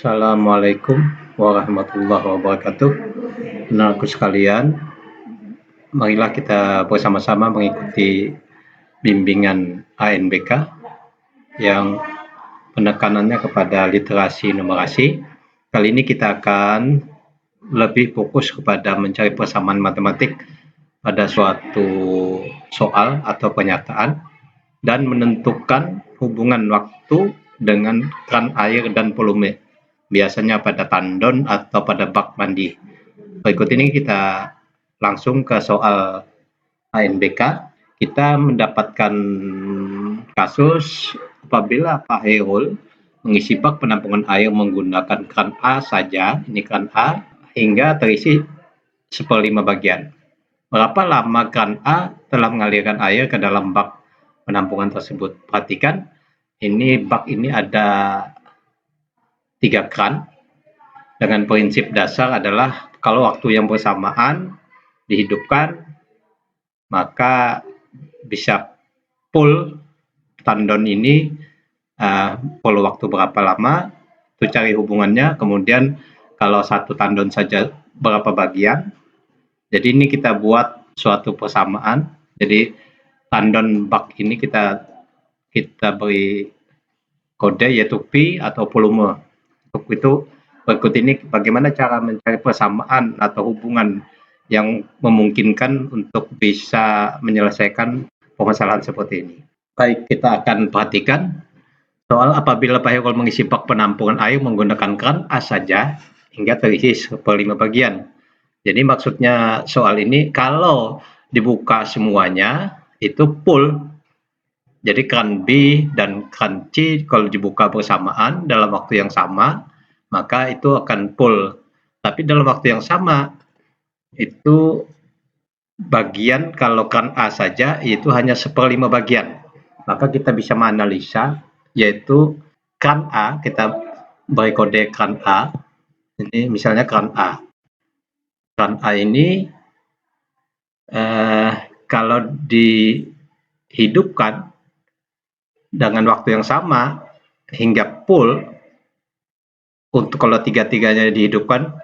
Assalamualaikum warahmatullahi wabarakatuh. Anak-anakku sekalian, marilah kita bersama-sama mengikuti bimbingan ANBK yang penekanannya kepada literasi numerasi. Kali ini kita akan lebih fokus kepada mencari persamaan matematik pada suatu soal atau pernyataan dan menentukan hubungan waktu dengan keran air dan volume, biasanya pada tandon atau pada bak mandi. Berikut ini kita langsung ke soal ANBK. Kita mendapatkan kasus apabila Pak Hairul mengisi bak penampungan air menggunakan keran A saja, ini keran A, hingga terisi 1/5 bagian. Berapa lama keran A telah mengalirkan air ke dalam bak penampungan tersebut? Perhatikan, ini bak ini ada 3 keran dengan prinsip dasar adalah kalau waktu yang bersamaan dihidupkan maka bisa full tandon ini perlu waktu berapa lama, itu cari hubungannya. Kemudian kalau satu tandon saja berapa bagian. Jadi ini kita buat suatu persamaan. Jadi tandon bak ini kita beri kode yaitu P atau volume. Untuk itu berikut ini bagaimana cara mencari persamaan atau hubungan yang memungkinkan untuk bisa menyelesaikan permasalahan seperti ini. Baik, kita akan perhatikan soal apabila Pak Hairul mengisi bak penampungan air menggunakan keran A saja hingga terisi 1/5 bagian. Jadi maksudnya soal ini kalau dibuka semuanya itu full. Jadi keran B dan keran C kalau dibuka bersamaan dalam waktu yang sama, maka itu akan full. Tapi dalam waktu yang sama, itu bagian kalau keran A saja itu hanya 1/5 bagian. Maka kita bisa menganalisa, yaitu keran A, kita beri kode keran A, ini misalnya keran A. Keran A ini kalau dihidupkan dengan waktu yang sama hingga full, untuk kalau tiga-tiganya dihidupkan,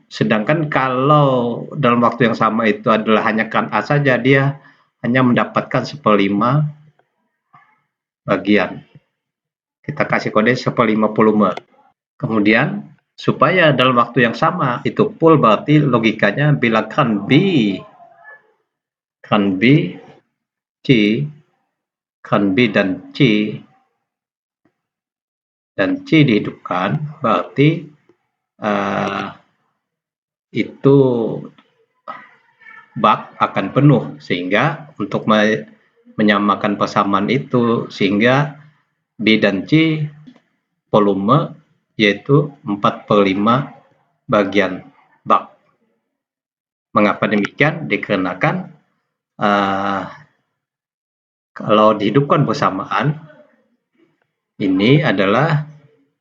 sedangkan kalau dalam waktu yang sama itu adalah hanya keran A saja, dia hanya mendapatkan 1/5 bagian. Kita kasih kode 1/5 volume. Kemudian supaya dalam waktu yang sama itu full, berarti logikanya bila keran B, C, keran B dan C dihidupkan, berarti itu bak akan penuh, sehingga untuk menyamakan persamaan itu, sehingga B dan C volume yaitu 4/5 bagian bak. Mengapa demikian? Dikarenakan kalau dihidupkan bersamaan, ini adalah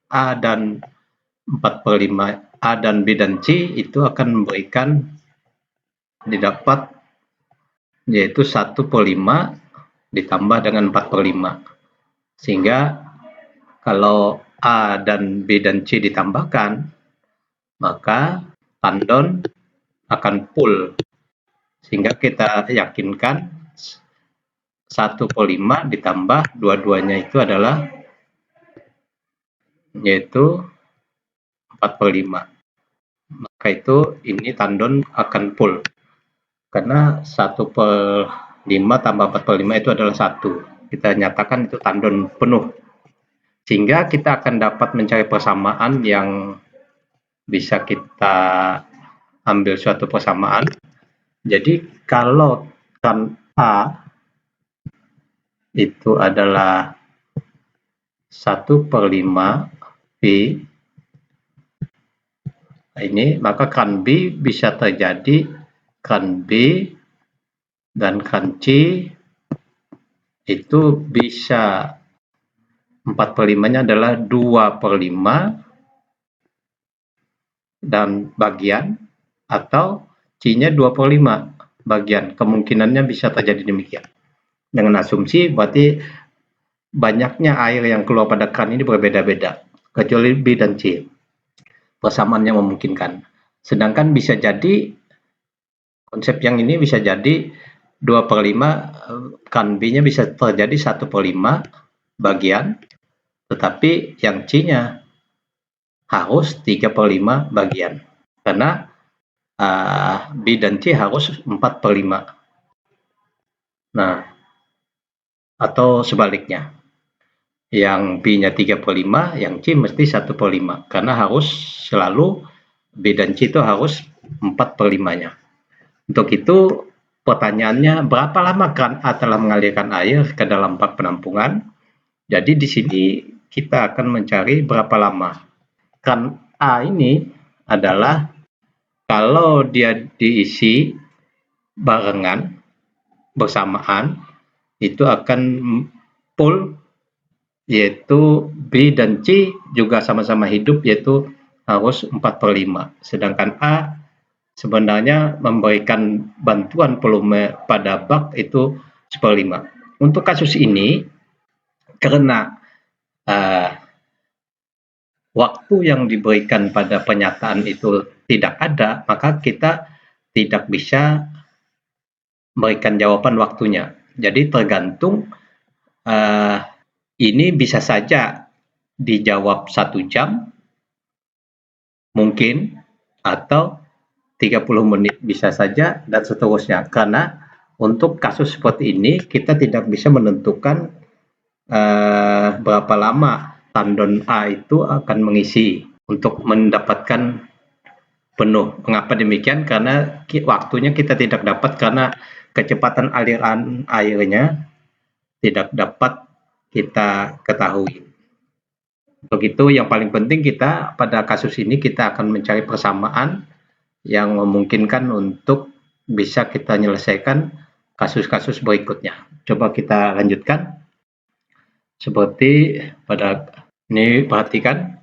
A dan 4/5, A dan B dan C itu akan memberikan didapat yaitu 1/5 ditambah dengan 4/5. Sehingga kalau A dan B dan C ditambahkan, maka tandon akan full. Sehingga kita yakinkan 1/5 ditambah dua-duanya itu adalah yaitu 4/5. Maka itu ini tandon akan full. Karena 1/5 tambah 4/5 itu adalah 1. Kita nyatakan itu tandon penuh. Sehingga kita akan dapat mencari persamaan yang bisa kita ambil suatu persamaan. Jadi kalau keran A itu adalah 1/5 P, ini maka keran B bisa terjadi keran B dan keran C itu bisa 4/5-nya adalah 2/5 dan bagian, atau C-nya 2/5 bagian. Kemungkinannya bisa terjadi demikian. Dengan asumsi berarti banyaknya air yang keluar pada keran ini berbeda-beda. kecuali B dan C. Persamaan yang memungkinkan. Sedangkan bisa jadi konsep yang ini bisa jadi 2/5, kan B-nya bisa terjadi 1/5 bagian, tetapi yang C-nya harus 3/5 bagian. Karena B dan C harus 4/5. Nah, atau sebaliknya. Yang B-nya 3/5, yang C mesti 1/5. Karena harus selalu B dan C itu harus 4/5-nya. Untuk itu, pertanyaannya, berapa lama kran A telah mengalirkan air ke dalam bak penampungan? Jadi di sini kita akan mencari berapa lama. Kran A ini adalah kalau dia diisi barengan, bersamaan, itu akan full, yaitu B dan C juga sama-sama hidup, yaitu harus 4/5. Sedangkan A sebenarnya memberikan bantuan volume pada bak itu 1/5. Untuk kasus ini, karena waktu yang diberikan pada penyataan itu tidak ada, maka kita tidak bisa memberikan jawaban waktunya. Jadi tergantung, ini bisa saja dijawab 1 jam, mungkin, atau 30 menit bisa saja, dan seterusnya. Karena untuk kasus seperti ini, kita tidak bisa menentukan berapa lama tandon A itu akan mengisi untuk mendapatkan penuh. Mengapa demikian? Karena waktunya kita tidak dapat, karena kecepatan aliran airnya tidak dapat kita ketahui. Untuk itu, yang paling penting kita pada kasus ini kita akan mencari persamaan yang memungkinkan untuk bisa kita menyelesaikan kasus-kasus berikutnya. Coba kita lanjutkan. Seperti pada ini, perhatikan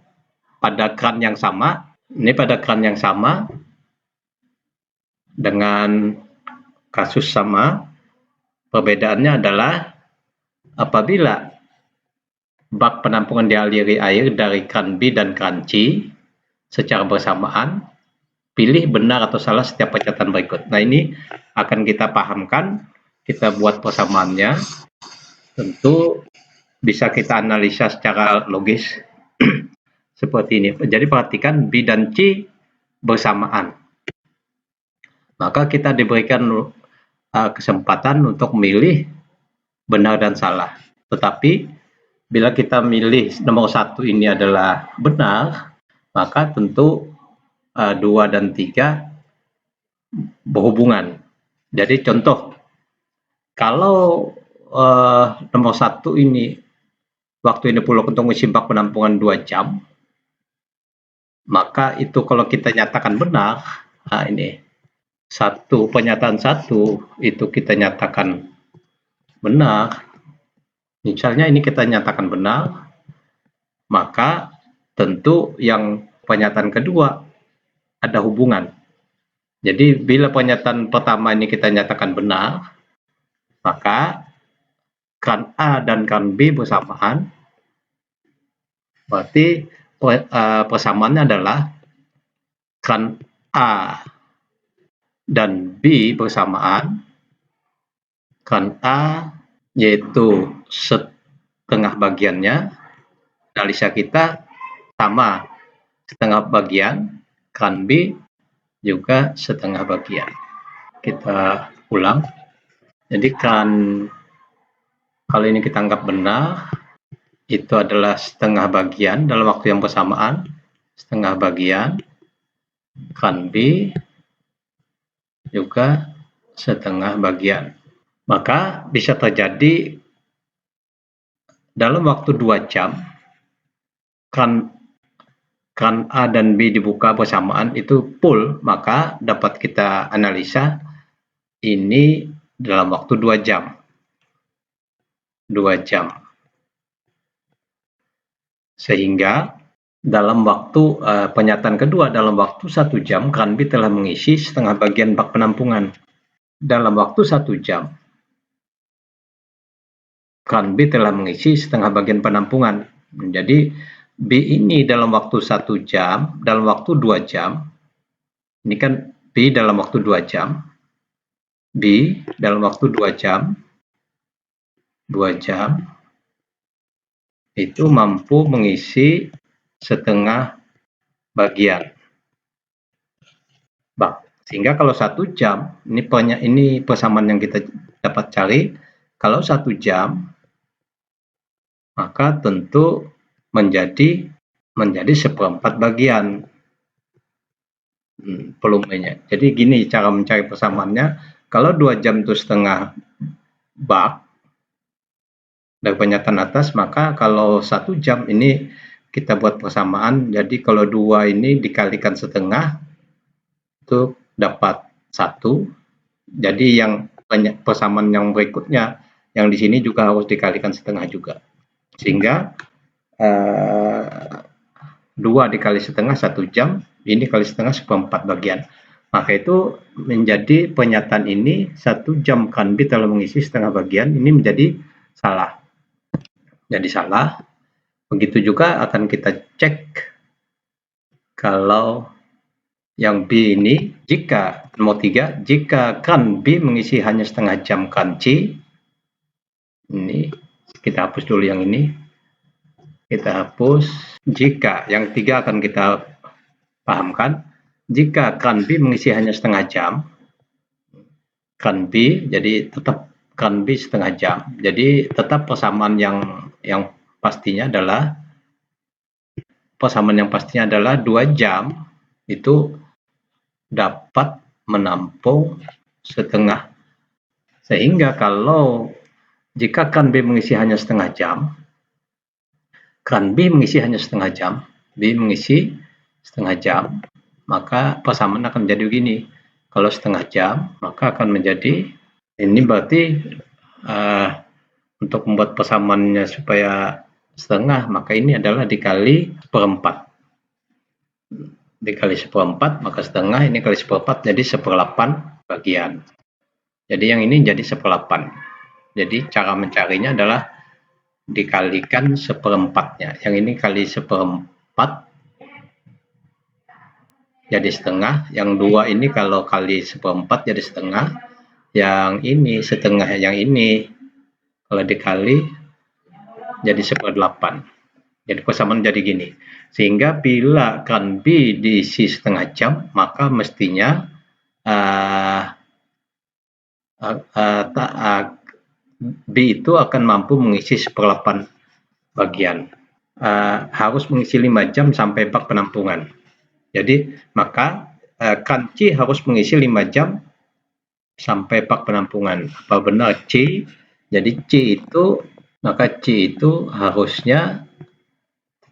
pada kran yang sama. Ini pada kran yang sama dengan kasus sama. Perbedaannya adalah apabila bak penampungan dialiri air dari kran B dan kran C secara bersamaan, pilih benar atau salah setiap pernyataan berikut. Nah, ini akan kita pahamkan, kita buat persamaannya. Tentu bisa kita analisa secara logis seperti ini. Jadi perhatikan B dan C bersamaan. Maka kita diberikan kesempatan untuk memilih benar dan salah. Tetapi bila kita milih nomor 1 ini adalah benar, maka tentu 2 dan 3 berhubungan. Jadi contoh, kalau nomor 1 ini waktu ini perlu untuk mengisi bak penampungan 2 jam, maka itu kalau kita nyatakan benar, nah ini pernyataan 1 itu kita nyatakan benar, misalnya ini kita nyatakan benar, maka tentu yang pernyataan kedua ada hubungan. Jadi bila pernyataan pertama ini kita nyatakan benar, maka kran A dan kran B bersamaan, berarti persamaannya adalah kran A dan B bersamaan. Kran A yaitu setengah bagiannya, analisa kita sama setengah bagian, kran B juga setengah bagian. Kita ulang. Jadi kalau ini kita anggap benar, itu adalah setengah bagian dalam waktu yang bersamaan, setengah bagian, kran B juga setengah bagian. Maka bisa terjadi dalam waktu 2 jam, kran A dan B dibuka bersamaan itu full, maka dapat kita analisa ini dalam waktu 2 jam. 2 jam. Sehingga dalam waktu pernyataan kedua, dalam waktu 1 jam, kran B telah mengisi setengah bagian bak penampungan. Dalam waktu 1 jam, kran B telah mengisi setengah bagian penampungan. Jadi B ini dalam waktu 1 jam, dalam waktu 2 jam, ini kan B dalam waktu 2 jam, B dalam waktu 2 jam, itu mampu mengisi setengah bagian bak. Sehingga kalau 1 jam, ini persamaan yang kita dapat cari, kalau 1 jam, maka tentu menjadi 1/4 bagian volumenya. Jadi gini cara mencari persamaannya, kalau 2 jam itu setengah bak dari pernyataan atas, maka kalau 1 jam ini kita buat persamaan, jadi kalau 2 ini dikalikan setengah itu dapat 1. Jadi yang persamaan yang berikutnya yang di sini juga harus dikalikan setengah juga. Sehingga 2 dikali setengah 1 jam, ini kali setengah 1/4 bagian. Maka itu menjadi pernyataan ini 1 jam Kan B telah mengisi setengah bagian, ini menjadi salah. Jadi salah. Begitu juga akan kita cek kalau yang B ini, jika nomor 3, jika Kan B mengisi hanya setengah jam Kan C, ini kita hapus dulu yang ini. Kita hapus. Jika yang 3 akan kita pahamkan, jika Kan B mengisi hanya setengah jam, Kan B, jadi tetap Kan B setengah jam. Jadi tetap persamaan yang pastinya adalah 2 jam itu dapat menampung setengah. Sehingga kalau jika Kan B mengisi hanya setengah jam, Kan B mengisi hanya setengah jam, B mengisi setengah jam, maka persamaan akan menjadi begini. Kalau setengah jam, maka akan menjadi, ini berarti untuk membuat persamaannya supaya setengah, maka ini adalah dikali 1/4. Dikali 1/4, maka setengah, ini kali 1/4, jadi 1/8 bagian. Jadi yang ini jadi 1/8. Jadi cara mencarinya adalah dikalikan 1/4-nya. Yang ini kali 1/4 jadi setengah. Yang 2 ini kalau kali 1/4 jadi setengah. Yang ini setengah yang ini kalau dikali jadi 1/8. Jadi persamaan jadi gini. Sehingga bila Kan B diisi setengah jam, maka mestinya B itu akan mampu mengisi 1/8 bagian. Harus mengisi 5 jam sampai bak penampungan. Jadi maka Kan C harus mengisi 5 jam sampai bak penampungan. Apa benar C? Jadi C itu harusnya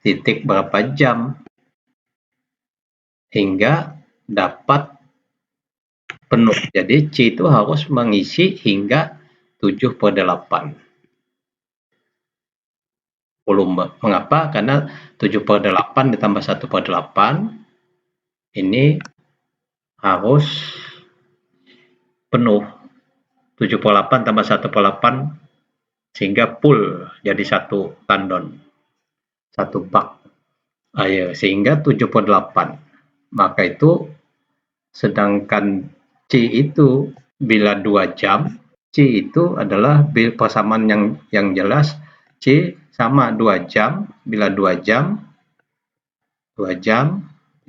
titik berapa jam hingga dapat penuh. Jadi C itu harus mengisi hingga 7/8 volume. Mengapa? Karena 7/8 ditambah 1/8 ini harus penuh. 7/8 tambah 1/8 sehingga full jadi 1 tandon, 1 bak air, sehingga 7/8. Maka itu sedangkan C itu bila 2 jam, C itu adalah persamaan yang jelas, C sama 2 jam. Bila 2 jam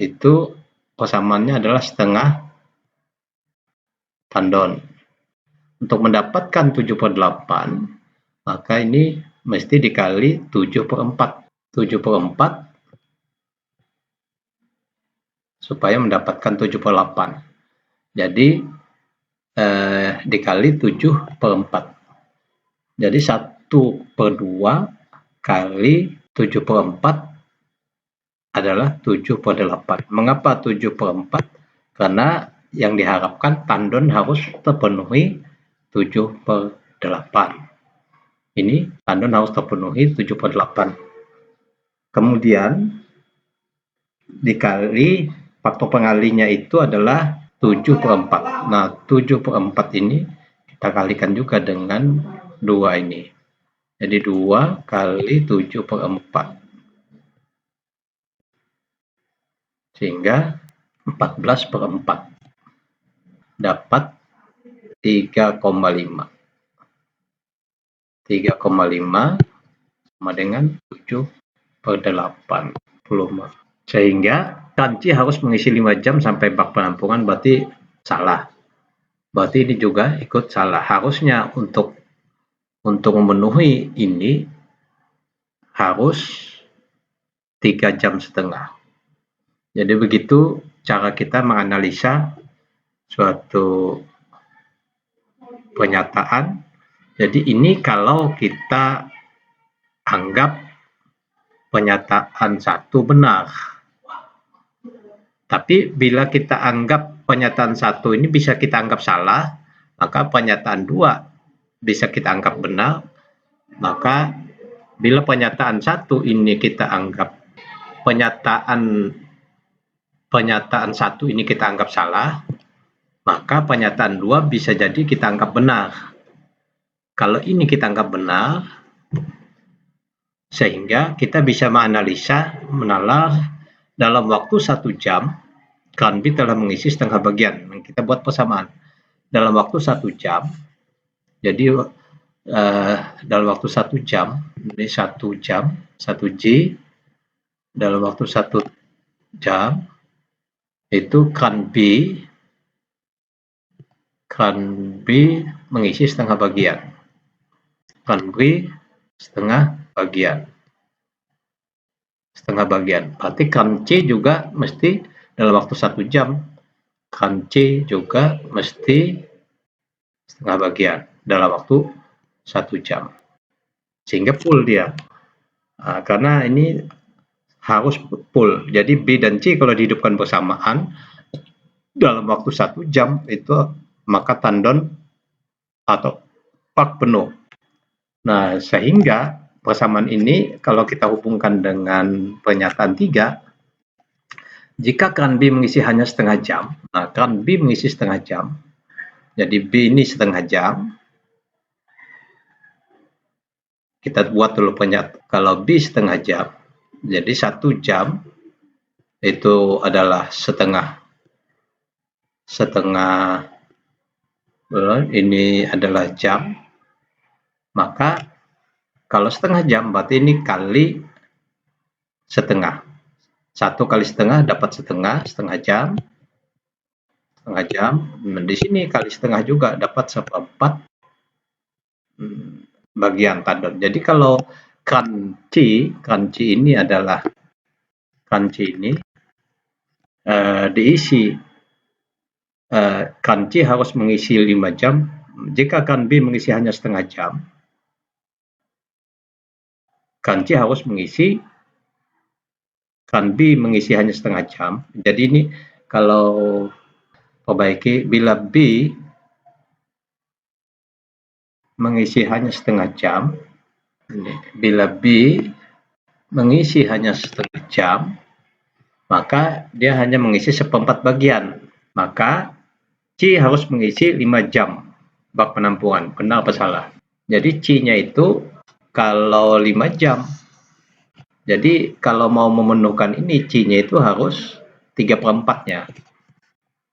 itu persamaannya adalah setengah tandon. Untuk mendapatkan 7/8, maka ini mesti dikali 7/4. 7/4 supaya mendapatkan 7/8. Jadi dikali 7/4. Jadi 1/2 kali 7/4 adalah 7/8. Mengapa 7/4? Karena yang diharapkan tandon harus terpenuhi 7/8. Ini tandon harus terpenuhi 7/8. Kemudian dikali faktor pengalinya itu adalah 7/4. Nah, 7/4 ini kita kalikan juga dengan 2 ini. Jadi 2 kali 7/4. Sehingga 14/4 dapat 3,5. 3,5 sama dengan 7/8. Sehingga kanci harus mengisi 5 jam sampai bak penampungan, berarti salah. Berarti ini juga ikut salah. Harusnya untuk memenuhi ini harus 3,5 jam. Jadi begitu cara kita menganalisa suatu pernyataan. Jadi ini kalau kita anggap pernyataan satu benar. Tapi bila kita anggap pernyataan satu ini bisa kita anggap salah, maka pernyataan dua bisa kita anggap benar. Maka bila pernyataan satu ini kita anggap pernyataan satu ini kita anggap salah, maka pernyataan dua bisa jadi kita anggap benar. Kalau ini kita anggap benar, sehingga kita bisa menganalisa, menalar dalam waktu 1 jam, klan B telah mengisi setengah bagian. Kita buat persamaan. Dalam waktu 1 jam, jadi dalam waktu 1 jam, ini 1 jam, 1 J, dalam waktu 1 jam, itu klan B mengisi setengah bagian. Klan B setengah bagian. Berarti klan C juga mesti dalam waktu 1 jam. Klan C juga mesti setengah bagian dalam waktu 1 jam. Sehingga full dia. Karena ini harus full. Jadi B dan C kalau dihidupkan bersamaan dalam waktu 1 jam itu maka tandon atau bak penuh. Nah, sehingga persamaan ini kalau kita hubungkan dengan pernyataan 3, jika klan B mengisi hanya setengah jam, nah klan B mengisi setengah jam, jadi B ini setengah jam, kita buat dulu pernyataan, kalau B setengah jam, jadi 1 jam itu adalah setengah, ini adalah jam, maka kalau setengah jam berarti ini kali setengah. 1 kali setengah dapat setengah jam. Di sini kali setengah juga dapat 1/4 bagian tandon. Jadi kalau klan C ini adalah klan C ini diisi, klan C harus mengisi 5 jam. Jika klan B mengisi hanya setengah jam, klan C harus mengisi, klan B mengisi hanya setengah jam. Jadi ini kalau perbaiki, bila B mengisi hanya setengah jam, bila B mengisi hanya setengah jam, maka dia hanya mengisi 1/4 bagian. Maka C harus mengisi 5 jam bak penampungan. Benar apa salah? Jadi C-nya itu kalau 5 jam. Jadi kalau mau memenuhkan ini, C-nya itu harus 3/4-nya.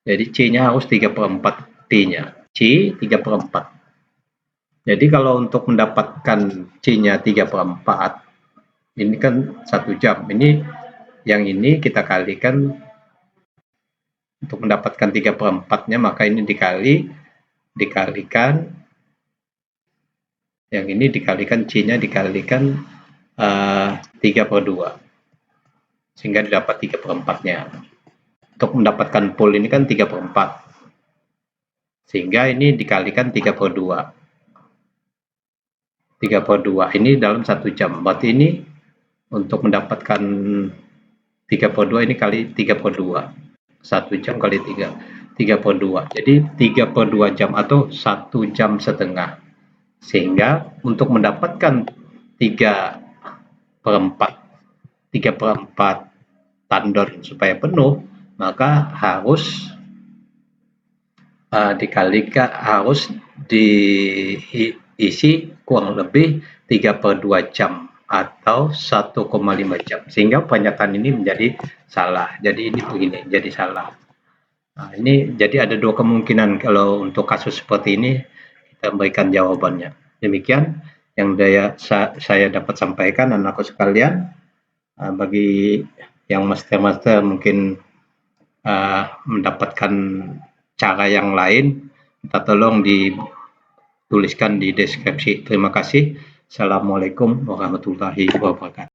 Jadi C-nya harus 3/4 T-nya. C 3/4. Jadi kalau untuk mendapatkan C-nya 3/4, ini kan 1 jam. Ini yang ini kita kalikan untuk mendapatkan 3/4-nya, maka ini dikalikan, yang ini dikalikan C-nya dikalikan 3/2, sehingga didapat 3/4-nya. Untuk mendapatkan full ini kan 3/4, sehingga ini dikalikan 3/2. 3/2 ini dalam 1 jam. Berarti ini untuk mendapatkan 3/2 ini kali 3/2. 1 jam kali 3/2. Jadi 3/2 jam atau 1 jam setengah. Sehingga untuk mendapatkan 3/4 tandon supaya penuh, maka harus dikalikan, harus diisi kurang lebih 3/2 jam atau 1,5 jam, sehingga pernyataan ini menjadi salah. Jadi ini begini, jadi salah. Nah, ini jadi ada dua kemungkinan kalau untuk kasus seperti ini kita berikan jawabannya. Demikian yang saya dapat sampaikan, anakku sekalian. Bagi yang master-master mungkin mendapatkan cara yang lain, minta tolong dituliskan di deskripsi. Terima kasih. Assalamualaikum warahmatullahi wabarakatuh.